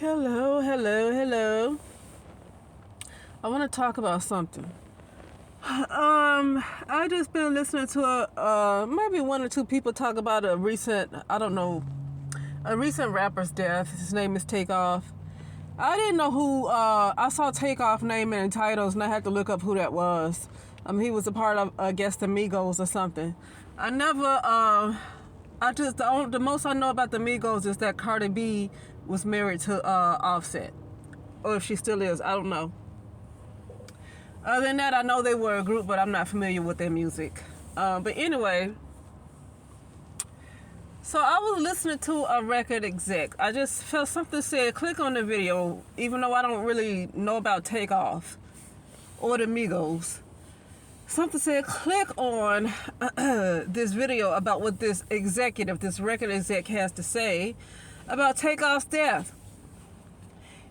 Hello, hello, hello. I want to talk about something. I just been listening to maybe one or two people talk about a recent rapper's death. His name is Takeoff. I didn't know who. I saw Takeoff name in titles, and I had to look up who that was. He was a part of, I guess, the Migos or something. I never. The most I know about the Migos is that Cardi B was married to Offset, or if she still is, I don't know. Other than that, I know they were a group, but I'm not familiar with their music. But anyway, so I was listening to a record exec. I just felt something said, click on the video, even though I don't really know about Takeoff or the Migos. Something said, click on this video about what this record exec has to say about Takeoff's death.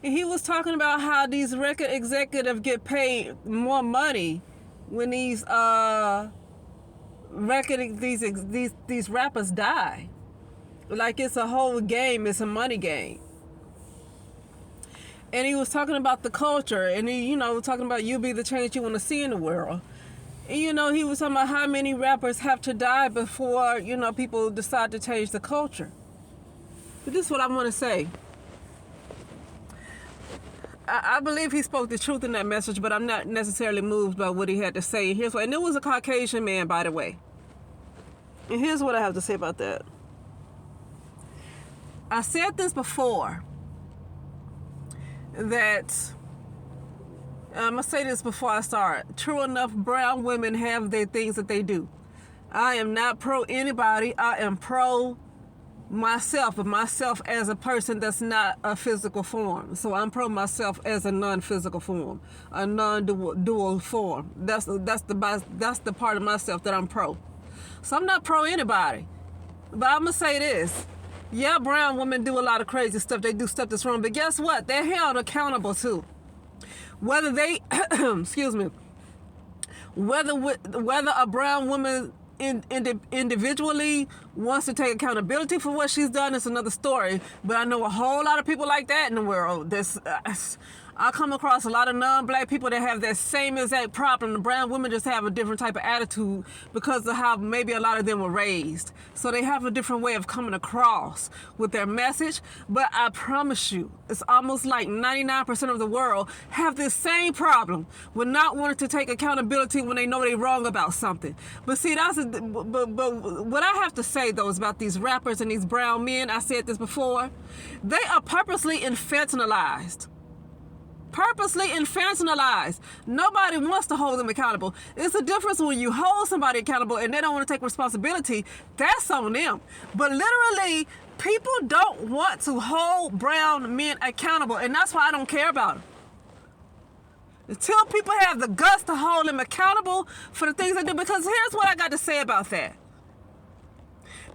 And he was talking about how these record executives get paid more money when these rappers die. Like it's a whole game, it's a money game. And he was talking about the culture, and he, talking about you be the change you want to see in the world. And, he was talking about how many rappers have to die before, people decide to change the culture. But this is what I want to say. I believe he spoke the truth in that message, but I'm not necessarily moved by what he had to say. And it was a Caucasian man, by the way. And here's what I have to say about that. I said this before, that I'm going to say this before I start. True enough, brown women have their things that they do. I am not pro anybody. I am pro myself, but myself as a person that's not a physical form. So I'm pro myself as a non-physical form, a non-dual form. That's the part of myself that I'm pro. So I'm not pro anybody, but I'm gonna say this. Yeah, brown women do a lot of crazy stuff. They do stuff that's wrong, but guess what? They're held accountable too. Whether they, excuse me, whether a brown woman individually wants to take accountability for what she's done is another story. But I know a whole lot of people like that in the world. I come across a lot of non-black people that have that same exact problem. The brown women just have a different type of attitude because of how maybe a lot of them were raised. So they have a different way of coming across with their message. But I promise you, it's almost like 99% of the world have this same problem with not wanting to take accountability when they know they're wrong about something. But see, but what I have to say though is about these rappers and these brown men, I said this before, they are purposely infantilized. Nobody wants to hold them accountable. It's a difference when you hold somebody accountable and they don't want to take responsibility. That's on them. But literally, people don't want to hold brown men accountable, and that's why I don't care about them. Until people have the guts to hold them accountable for the things they do, because here's what I got to say about that.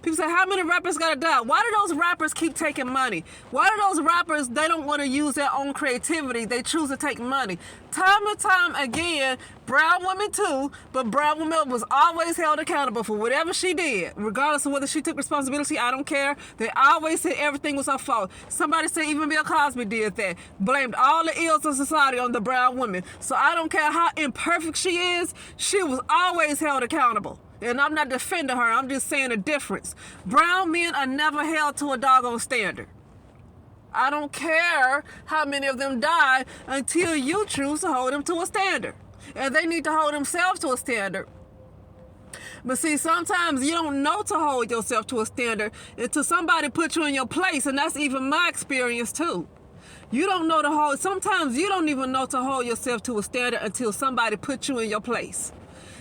People say, how many rappers gotta die? Why do those rappers keep taking money? Why do those rappers, they don't want to use their own creativity? They choose to take money. Time and time again, brown women too, but brown women was always held accountable for whatever she did. Regardless of whether she took responsibility, I don't care. They always said everything was her fault. Somebody said even Bill Cosby did that. Blamed all the ills of society on the brown women. So I don't care how imperfect she is, she was always held accountable. And I'm not defending her, I'm just saying the difference. Brown men are never held to a doggone standard. I don't care how many of them die until you choose to hold them to a standard. And they need to hold themselves to a standard. But see, sometimes you don't know to hold yourself to a standard until somebody puts you in your place, and that's even my experience too. You don't know to hold, sometimes you don't even know to hold yourself to a standard until somebody puts you in your place.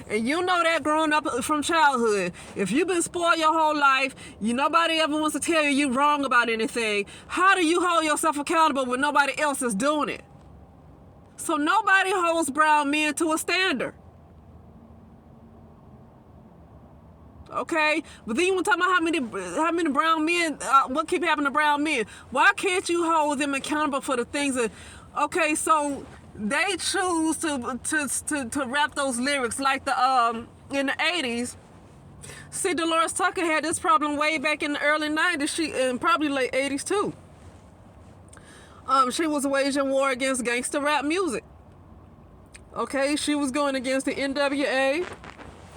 And you know that growing up from childhood. If you've been spoiled your whole life, nobody ever wants to tell you you're wrong about anything. How do you hold yourself accountable when nobody else is doing it? So nobody holds brown men to a standard. Okay? But then you want to talk about how many brown men, what keep happening to brown men? Why can't you hold them accountable for the things that, okay, so they choose to rap those lyrics like in the 80s. See, Dolores Tucker had this problem way back in the early 90s, and probably late 80s too. She was waging war against gangster rap music. Okay, she was going against the NWA.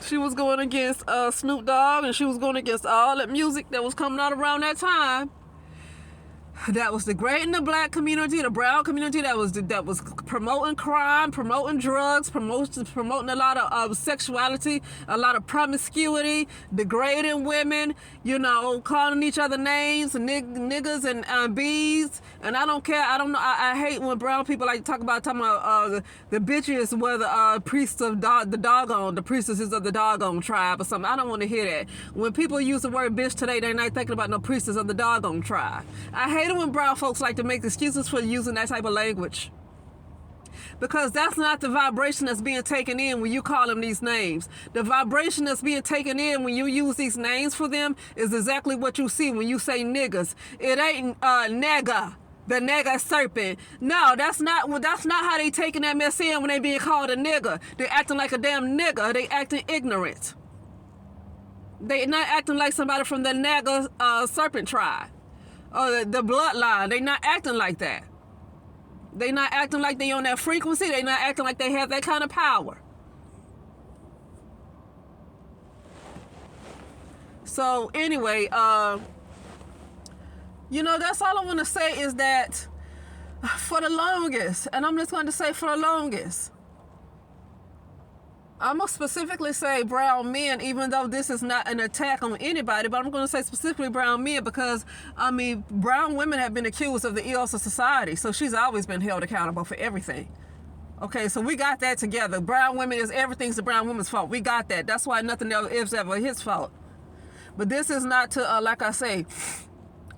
She was going against Snoop Dogg, and she was going against all that music that was coming out around that time. That was degrading the black community, the brown community, that was promoting crime, promoting drugs, promoting a lot of sexuality, a lot of promiscuity, degrading women, calling each other names, niggas and bees. And I don't care. I don't know. I hate when brown people like talking about the bitches were the priests of the priestesses of the doggone tribe or something. I don't want to hear that. When people use the word bitch today, they're not thinking about no priestess of the doggone tribe. I hate it when brown folks like to make excuses for using that type of language, because that's not the vibration that's being taken in when you call them these names. The vibration that's being taken in when you use these names for them is exactly what you see when you say niggas. It ain't nigga, the nigga serpent. No, that's not how they taking that mess in when they being called a nigga. They acting like a damn nigga. They acting ignorant. They not acting like somebody from the nigga serpent tribe. Or the bloodline. They not acting like that. They not acting like they on that frequency. They not acting like they have that kind of power. So anyway, that's all I want to say is that for the longest, and I'm just going to say for the longest, I'm going to specifically say brown men, even though this is not an attack on anybody, but I'm going to say specifically brown men because, brown women have been accused of the ills of society, so she's always been held accountable for everything. Okay, so we got that together. Brown women everything's the brown woman's fault. We got that. That's why nothing else is ever his fault. But this is not to, like I say,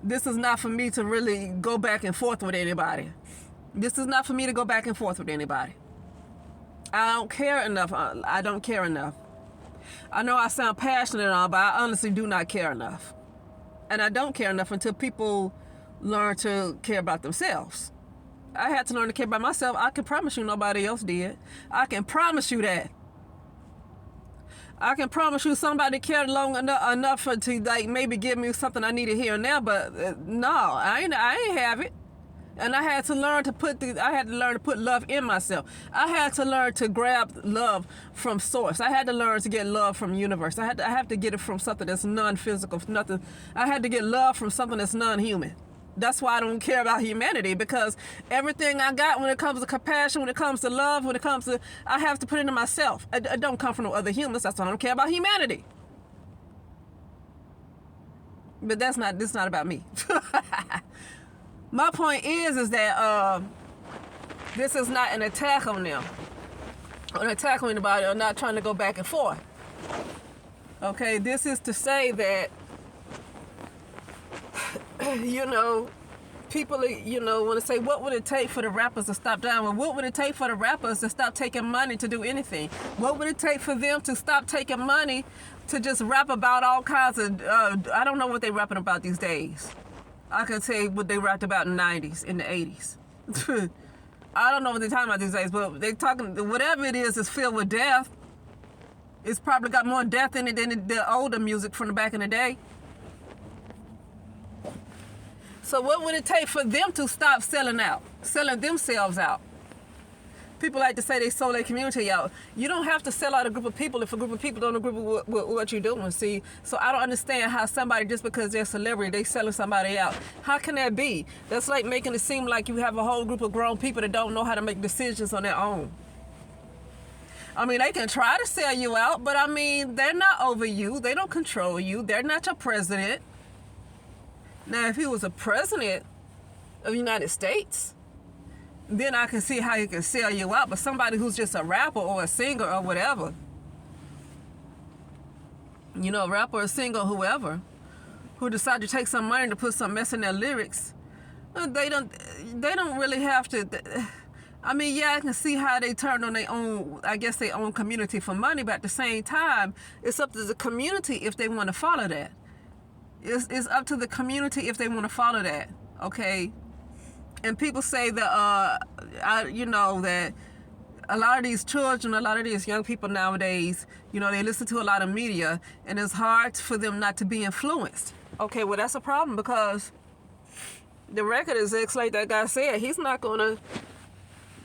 this is not for me to really go back and forth with anybody. This is not for me to go back and forth with anybody. I don't care enough. I don't care enough. I know I sound passionate and all, but I honestly do not care enough. And I don't care enough until people learn to care about themselves. I had to learn to care about myself. I can promise you nobody else did. I can promise you that. I can promise you somebody cared long enough to like maybe give me something I needed here and there, but no, I ain't have it. And I had to learn to put love in myself. I had to learn to grab love from source. I had to learn to get love from universe. I have to get it from something that's non-physical, from nothing. I had to get love from something that's non-human. That's why I don't care about humanity, because everything I got when it comes to compassion, when it comes to love, I have to put it in myself. I don't come from no other humans. That's why I don't care about humanity. But this is not about me. My point is that this is not an attack on them, or an attack on anybody, or not trying to go back and forth. Okay, this is to say that, people, want to say, what would it take for the rappers to stop dying? Well, what would it take for the rappers to stop taking money to do anything? What would it take for them to stop taking money to just rap about all kinds of, I don't know what they're rapping about these days. I can tell you what they rapped about in the 90s, in the 80s. I don't know what they're talking about these days, but they're talking, whatever it is filled with death. It's probably got more death in it than the older music from the back in the day. So what would it take for them to stop selling themselves out? People like to say they sold their community out. You don't have to sell out a group of people if a group of people don't agree with what you're doing, see? So I don't understand how somebody, just because they're a celebrity, they selling somebody out. How can that be? That's like making it seem like you have a whole group of grown people that don't know how to make decisions on their own. They can try to sell you out, but they're not over you. They don't control you. They're not your president. Now, if he was a president of the United States, then I can see how he can sell you out. But somebody who's just a rapper or a singer or whatever, rapper or singer, whoever, who decide to take some money to put some mess in their lyrics, they don't really have to. I can see how they turn on their own community for money, but at the same time, it's up to the community if they want to follow that. It's up to the community if they want to follow that, okay? And people say that, that a lot of these children, a lot of these young people nowadays, they listen to a lot of media, and it's hard for them not to be influenced. Okay, well, that's a problem because, The record execs, like that guy said,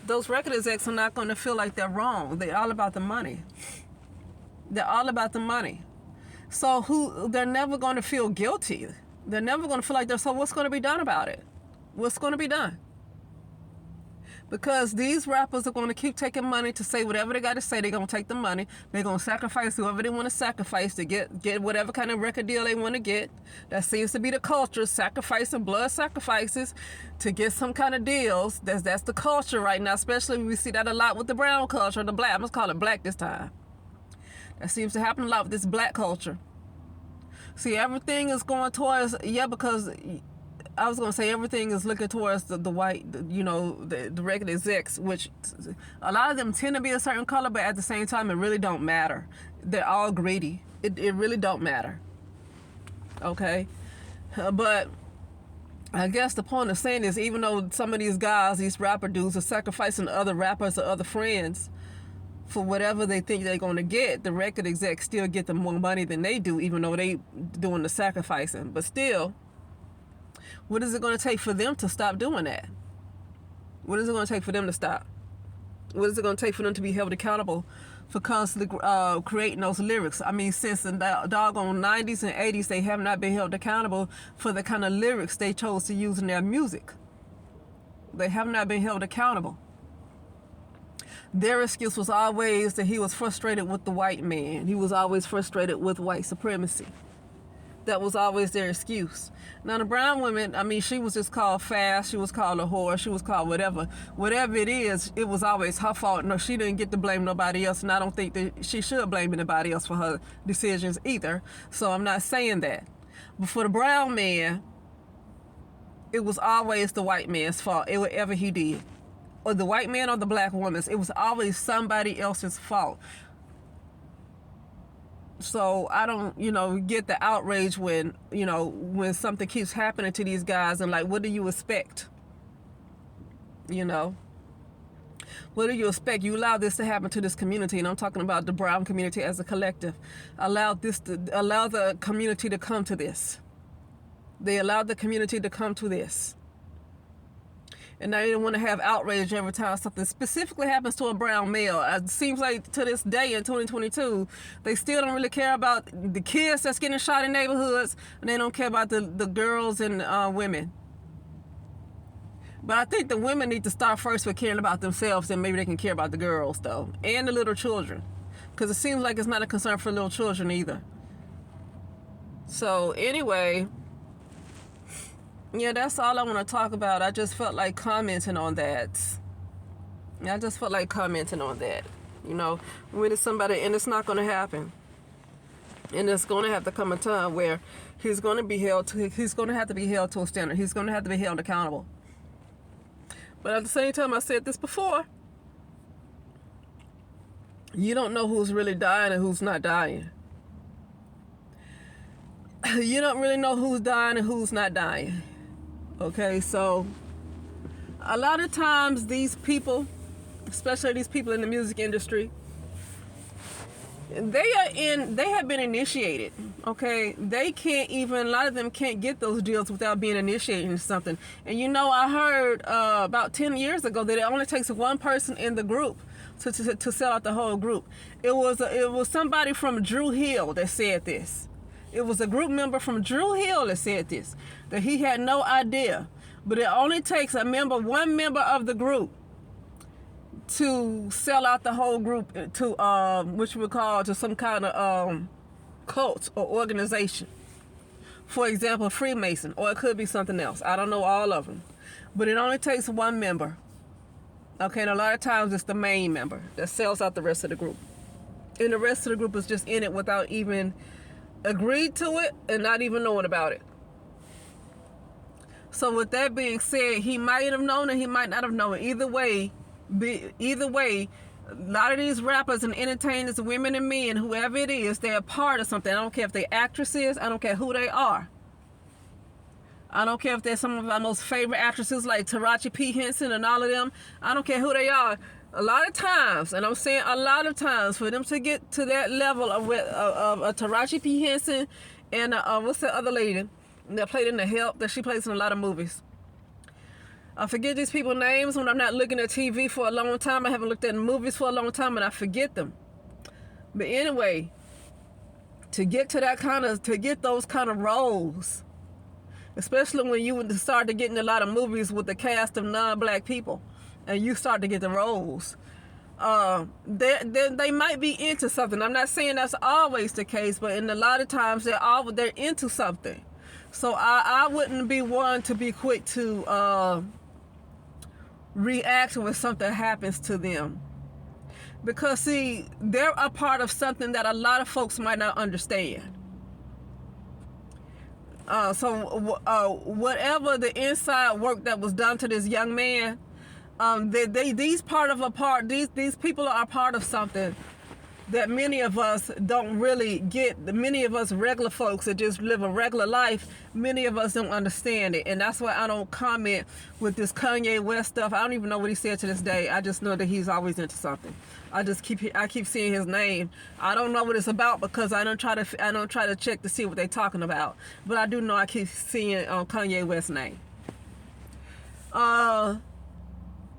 those record execs are not gonna feel like they're wrong. They're all about the money. They're all about the money. So they're never gonna feel guilty. They're never gonna feel like so what's gonna be done about it? What's gonna be done? Because these rappers are going to keep taking money to say whatever they got to say. They're going to take the money. They're going to sacrifice whoever they want to sacrifice to get whatever kind of record deal they want to get. That seems to be the culture, sacrificing blood sacrifices to get some kind of deals. That's the culture right now, especially we see that a lot with the brown culture, the black. Let's call it black this time. That seems to happen a lot with this black culture. See, everything is going towards, because I was going to say everything is looking towards the white, the record execs, which a lot of them tend to be a certain color, but at the same time, it really don't matter. They're all greedy. It really don't matter. Okay? But I guess the point of saying is, even though some of these guys, these rapper dudes, are sacrificing other rappers or other friends for whatever they think they're going to get, the record execs still get them more money than they do, even though they doing the sacrificing. But still, what is it going to take for them to stop doing that? What is it going to take for them to stop? What is it going to take for them to be held accountable for constantly creating those lyrics? I mean, since the doggone 90s and 80s, they have not been held accountable for the kind of lyrics they chose to use in their music. They have not been held accountable. Their excuse was always that he was frustrated with the white man. He was always frustrated with white supremacy. That was always their excuse. Now, the brown woman, I mean, she was just called fast. She was called a whore. She was called whatever. Whatever it is, it was always her fault. No, she didn't get to blame nobody else, and I don't think that she should blame anybody else for her decisions either. So I'm not saying that. But for the brown man, it was always the white man's fault, whatever he did. Or the white man or the black woman's. It was always somebody else's fault. So I don't, get the outrage when something keeps happening to these guys, and like, what do you expect? What do you expect? You allow this to happen to this community, and I'm talking about the brown community as a collective. Allow the community to come to this. They allowed the community to come to this. And now you don't want to have outrage every time something specifically happens to a brown male. It seems like to this day in 2022, they still don't really care about the kids that's getting shot in neighborhoods, and they don't care about the girls and women. But I think the women need to start first with caring about themselves, and maybe they can care about the girls, though, and the little children. Because it seems like it's not a concern for little children either. So anyway, yeah, that's all I want to talk about. I just felt like commenting on that. When it's somebody, and it's not going to happen. And it's going to have to come a time where he's going to have to be held to a standard. He's going to have to be held accountable. But at the same time, I said this before, you don't know who's really dying and who's not dying. You don't really know who's dying and who's not dying. Okay, so a lot of times these people, especially these people in the music industry, they have been initiated. Okay, a lot of them can't get those deals without being initiated into something. And I heard about 10 years ago that it only takes one person in the group to sell out the whole group. It was somebody from Drew Hill that said this. It was a group member from Drew Hill that said this, that he had no idea. But it only takes one member of the group to sell out the whole group to which we call to some kind of cult or organization. For example, Freemason, or it could be something else. I don't know all of them. But it only takes one member. Okay, and a lot of times it's the main member that sells out the rest of the group. And the rest of the group is just in it without even agreed to it and not even knowing about it. So with that being said, he might have known it, he might not have known it. Either way, a lot of these rappers and entertainers, women and men, whoever it is, they're a part of something. I don't care if they're actresses, I don't care who they are. I don't care if they're some of my most favorite actresses like Taraji P. Henson and all of them. I don't care who they are. A lot of times, and I'm saying a lot of times, for them to get to that level of Taraji P. Henson and what's the other lady that played in The Help, that she plays in a lot of movies. I forget these people's names when I'm not looking at TV for a long time. I haven't looked at movies for a long time, and I forget them. But anyway, to get those kind of roles, especially when you start to getting a lot of movies with the cast of non-black people, and you start to get the roles, they might be into something. I'm not saying that's always the case, but in a lot of times they're into something. So I wouldn't be one to be quick to react when something happens to them. Because see, they're a part of something that a lot of folks might not understand. Whatever the inside work that was done to this young man, these people are a part of something that many of us don't really get. Many of us regular folks that just live a regular life, many of us don't understand it. And that's why I don't comment with this Kanye West stuff. I don't even know what he said to this day. I just know that he's always into something. I keep seeing his name. I don't know what it's about because I don't try to check to see what they're talking about. But I do know I keep seeing Kanye West's name.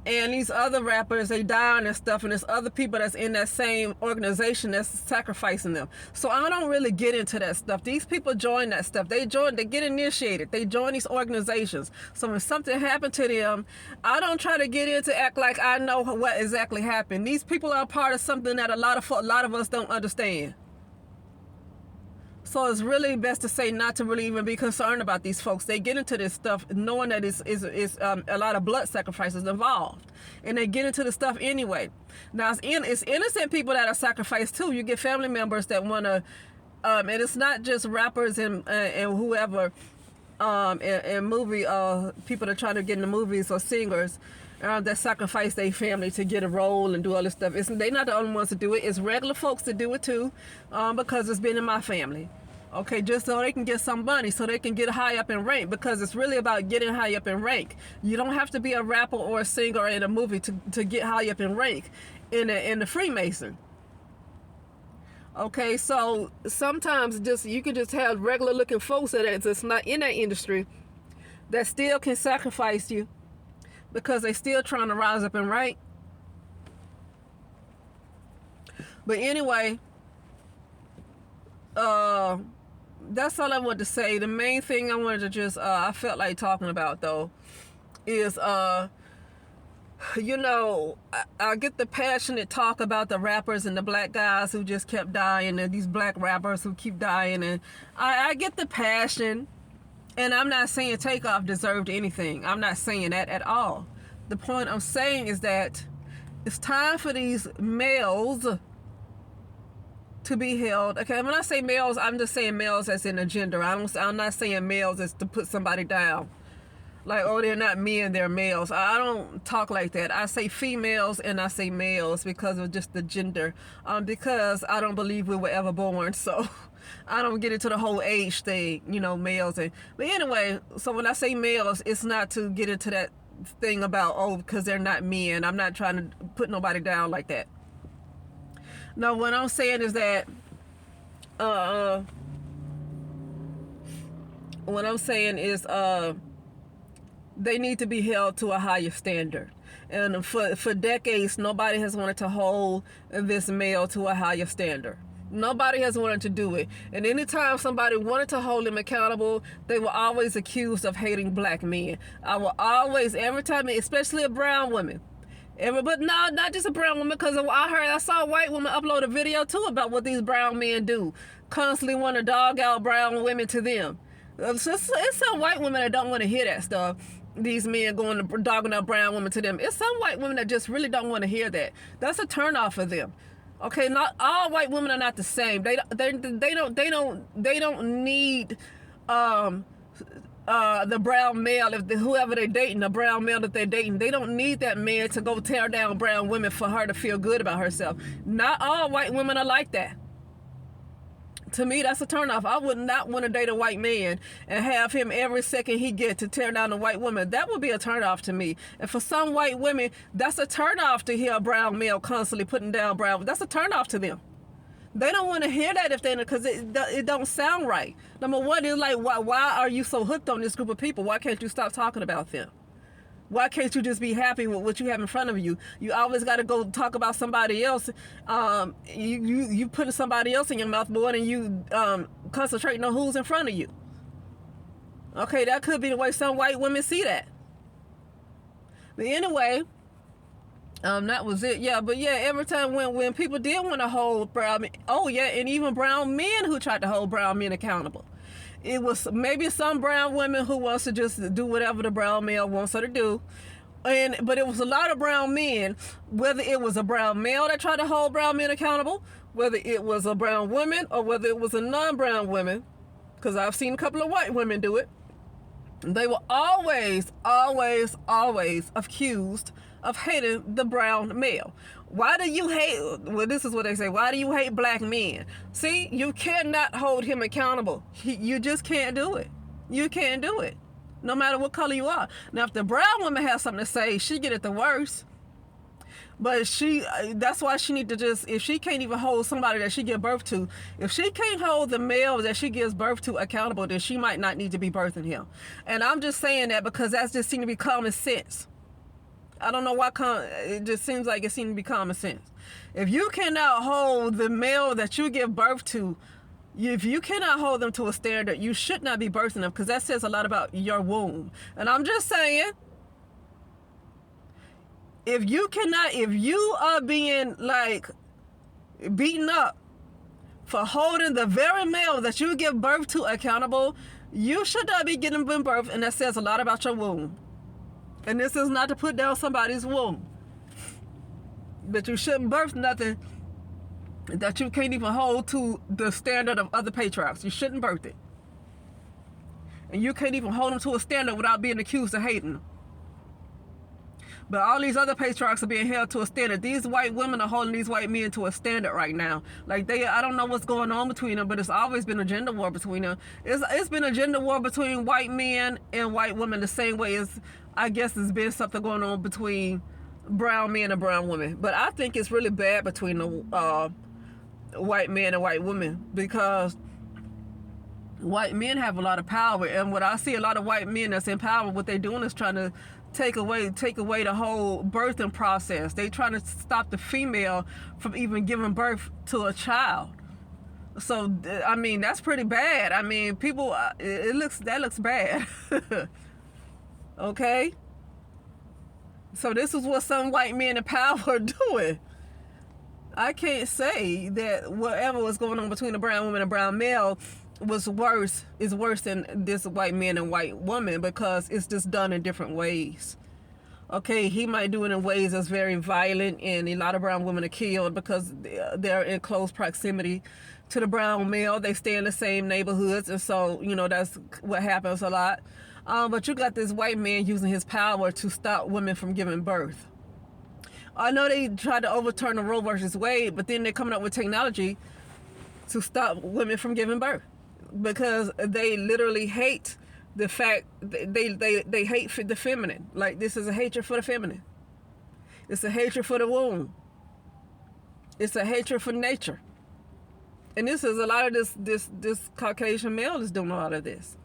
And these other rappers, they dying and stuff, and there's other people that's in that same organization that's sacrificing them. So I don't really get into that stuff. These people join that stuff. They get initiated. They join these organizations. So when something happened to them, I don't try to get into act like I know what exactly happened. These people are a part of something that a lot of us don't understand. So it's really best to say not to really even be concerned about these folks. They get into this stuff knowing that it's a lot of blood sacrifices involved. And they get into the stuff anyway. Now, it's innocent people that are sacrificed too. You get family members that want to, and it's not just rappers and whoever, and movie people that are trying to get into movies or singers that sacrifice their family to get a role and do all this stuff. They're not the only ones to do it. It's regular folks that do it too, because it's been in my family. Okay, just so they can get some money, so they can get high up in rank, because it's really about getting high up in rank. You don't have to be a rapper or a singer or in a movie to get high up in rank in the Freemason. Okay, so sometimes you can just have regular looking folks that's not in that industry that still can sacrifice you because they still trying to rise up in rank. But anyway, that's all I wanted to say. The main thing I wanted to just, I felt like talking about though, is, I get the passionate talk about the rappers and the black guys who just kept dying, and these black rappers who keep dying, and I get the passion, and I'm not saying Takeoff deserved anything. I'm not saying that at all. The point I'm saying is that it's time for these males to be held. Okay, when I say males, I'm just saying males as in a gender. I'm not saying males as to put somebody down. Like, oh, they're not men, they're males. I don't talk like that. I say females and I say males because of just the gender. Because I don't believe we were ever born, so I don't get into the whole age thing, males. But anyway, so when I say males, it's not to get into that thing about, because they're not men. I'm not trying to put nobody down like that. No, what I'm saying is that, they need to be held to a higher standard. And for decades, nobody has wanted to hold this male to a higher standard. Nobody has wanted to do it. And anytime somebody wanted to hold him accountable, they were always accused of hating black men. Every time, especially a brown woman. But no, not just a brown woman, because I saw a white woman upload a video too about what these brown men do. Constantly want to dog out brown women to them. It's some white women that don't want to hear that stuff. These men going to dogging out brown women to them. It's some white women that just really don't want to hear that. That's a turnoff for them. Okay, not all white women are not the same. They don't need the brown male, whoever they're dating, the brown male that they're dating, they don't need that man to go tear down brown women for her to feel good about herself. Not all white women are like that. To me, that's a turnoff. I would not want to date a white man and have him every second he get to tear down a white woman. That would be a turnoff to me. And for some white women, that's a turnoff to hear a brown male constantly putting down brown. That's a turnoff to them. They don't want to hear that because it don't sound right. Number one is like, why are you so hooked on this group of people? Why can't you stop talking about them? Why can't you just be happy with what you have in front of you? You always got to go talk about somebody else. You putting somebody else in your mouth more than you concentrating on who's in front of you. Okay, that could be the way some white women see that. But anyway, that was it. Yeah, but yeah, every time when people did want to hold brown men, oh yeah, and even brown men who tried to hold brown men accountable. It was maybe some brown women who wants to just do whatever the brown male wants her to do. But it was a lot of brown men, whether it was a brown male that tried to hold brown men accountable, whether it was a brown woman or whether it was a non-brown woman, because I've seen a couple of white women do it. They were always accused of hating the brown male. Why do you hate, well, this is what they say, why do you hate black men? See, you cannot hold him accountable. You just can't do it. You can't do it, no matter what color you are. Now, if the brown woman has something to say, she get it the worst. But that's why she need to just, if she can't even hold somebody that she give birth to, if she can't hold the male that she gives birth to accountable, then she might not need to be birthing him. And I'm just saying that because that just seems to be common sense. I don't know why, it just seems like it seems to be common sense. If you cannot hold the male that you give birth to, if you cannot hold them to a standard, you should not be birthing them, because that says a lot about your womb. And I'm just saying, if you are being like beaten up for holding the very male that you give birth to accountable, you should not be getting birth, and that says a lot about your womb. And this is not to put down somebody's womb, but you shouldn't birth nothing that you can't even hold to the standard of other patriarchs. You shouldn't birth it. And you can't even hold them to a standard without being accused of hating them. But all these other patriarchs are being held to a standard. These white women are holding these white men to a standard right now. Like I don't know what's going on between them, but it's always been a gender war between them. It's been a gender war between white men and white women the same way as, I guess, there's been something going on between brown men and brown women. But I think it's really bad between the white men and white women, because white men have a lot of power. And what I see a lot of white men that's in power, what they're doing is trying to take away the whole birthing process. They trying to stop the female from even giving birth to a child. So I mean, that's pretty bad. I mean, people, that looks bad. Okay, so this is what some white men in power are doing. I can't say that whatever was going on between a brown woman and brown male is worse than this white man and white woman, because it's just done in different ways. Okay, he might do it in ways that's very violent, and a lot of brown women are killed because they're in close proximity to the brown male. They stay in the same neighborhoods, and so, that's what happens a lot. But you got this white man using his power to stop women from giving birth. I know they tried to overturn the Roe versus Wade, but then they're coming up with technology to stop women from giving birth, because they literally hate the fact they hate the feminine. Like, this is a hatred for the feminine. It's a hatred for the womb. It's a hatred for nature. And this is a lot of this Caucasian male is doing a lot of this.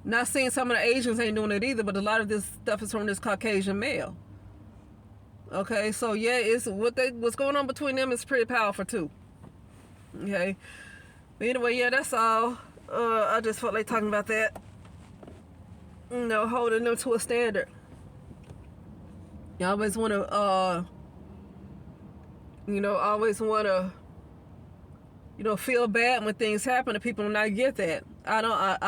Not saying some of the Asians ain't doing it either, but a lot of this stuff is from this Caucasian male. Okay, so yeah, it's what's going on between them is pretty powerful too. Okay, but anyway, yeah, that's all. I just felt like talking about that. Holding them to a standard. You always want to, feel bad when things happen to people, and I get that. I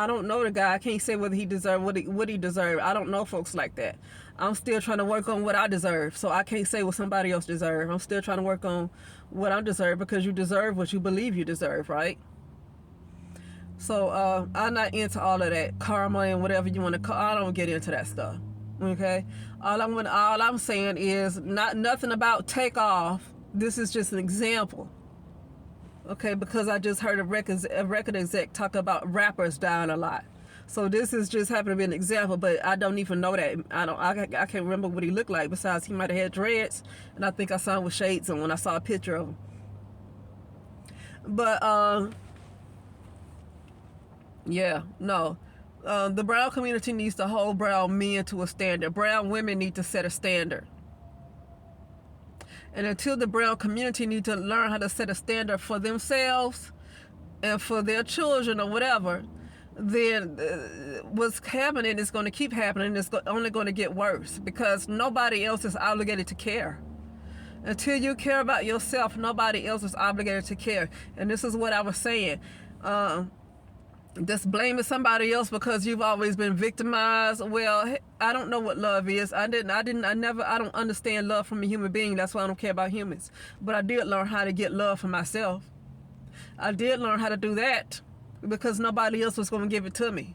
don't know the guy. I can't say whether he deserved what he deserved. I don't know folks like that. I'm still trying to work on what I deserve, so I can't say what somebody else deserves. I'm still trying to work on what I deserve, because you deserve what you believe you deserve, right? So I'm not into all of that karma and whatever you want to call. I don't get into that stuff. Okay, all I'm saying is nothing about take off. This is just an example. Okay, because I just heard a record exec talk about rappers dying a lot. So this is just happened to be an example, but I don't even know that. I can't remember what he looked like. Besides, he might have had dreads, and I think I saw him with shades on when I saw a picture of him. But yeah, no. The brown community needs to hold brown men to a standard. Brown women need to set a standard. And until the brown community need to learn how to set a standard for themselves and for their children or whatever, then what's happening is going to keep happening. It's only going to get worse because nobody else is obligated to care. Until you care about yourself, nobody else is obligated to care. And this is what I was saying. Just blaming somebody else because you've always been victimized. Well, I don't know what love is. I don't understand love from a human being. That's why I don't care about humans. But I did learn how to get love for myself. I did learn how to do that because nobody else was going to give it to me.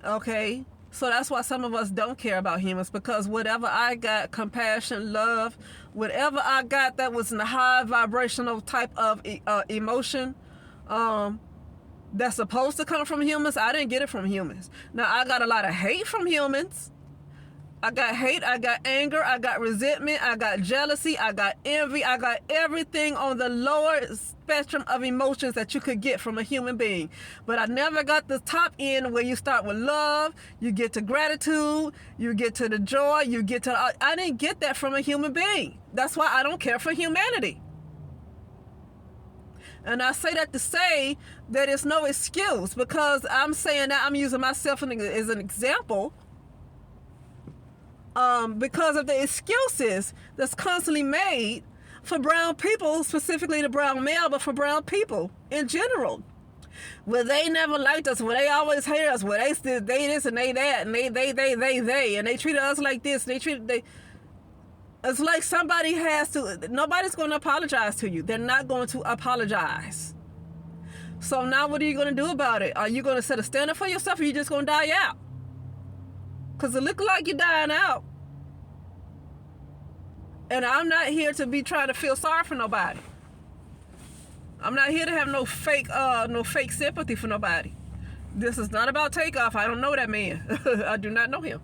Okay? So that's why some of us don't care about humans, because whatever I got, compassion, love, whatever I got that was in a high vibrational type of emotion, that's supposed to come from humans, I didn't get it from humans. Now, I got a lot of hate from humans. I got hate, I got anger, I got resentment, I got jealousy, I got envy, I got everything on the lower spectrum of emotions that you could get from a human being. But I never got the top end where you start with love, you get to gratitude, you get to the joy, you get to... I didn't get that from a human being. That's why I don't care for humanity. And I say that to say that it's no excuse, because I'm saying that I'm using myself as an example because of the excuses that's constantly made for brown people, specifically the brown male, but for brown people in general. Well, they never liked us. Well, they always hate us. Well, they this and they that, and they, and they treated us like this. And it's like somebody has to. Nobody's going to apologize to you. They're not going to apologize. So now, what are you going to do about it? Are you going to set a standard for yourself, or are you just going to die out? Because it looks like you're dying out. And I'm not here to be trying to feel sorry for nobody. I'm not here to have no fake sympathy for nobody. This is not about Takeoff. I don't know that man. I do not know him.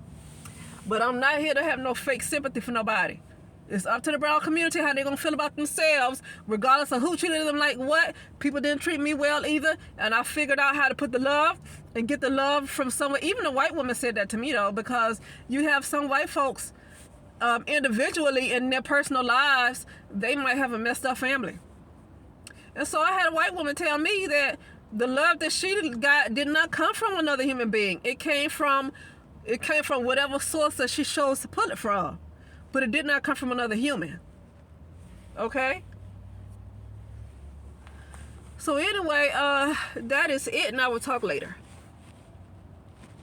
But I'm not here to have no fake sympathy for nobody. It's up to the brown community how they're going to feel about themselves, regardless of who treated them like what. People didn't treat me well either, and I figured out how to put the love and get the love from somewhere. Even a white woman said that to me, though, because you have some white folks individually in their personal lives, they might have a messed up family. And so I had a white woman tell me that the love that she got did not come from another human being. It came from whatever source that she chose to pull it from. But it did not come from another human. Okay? So anyway, that is it, and I will talk later.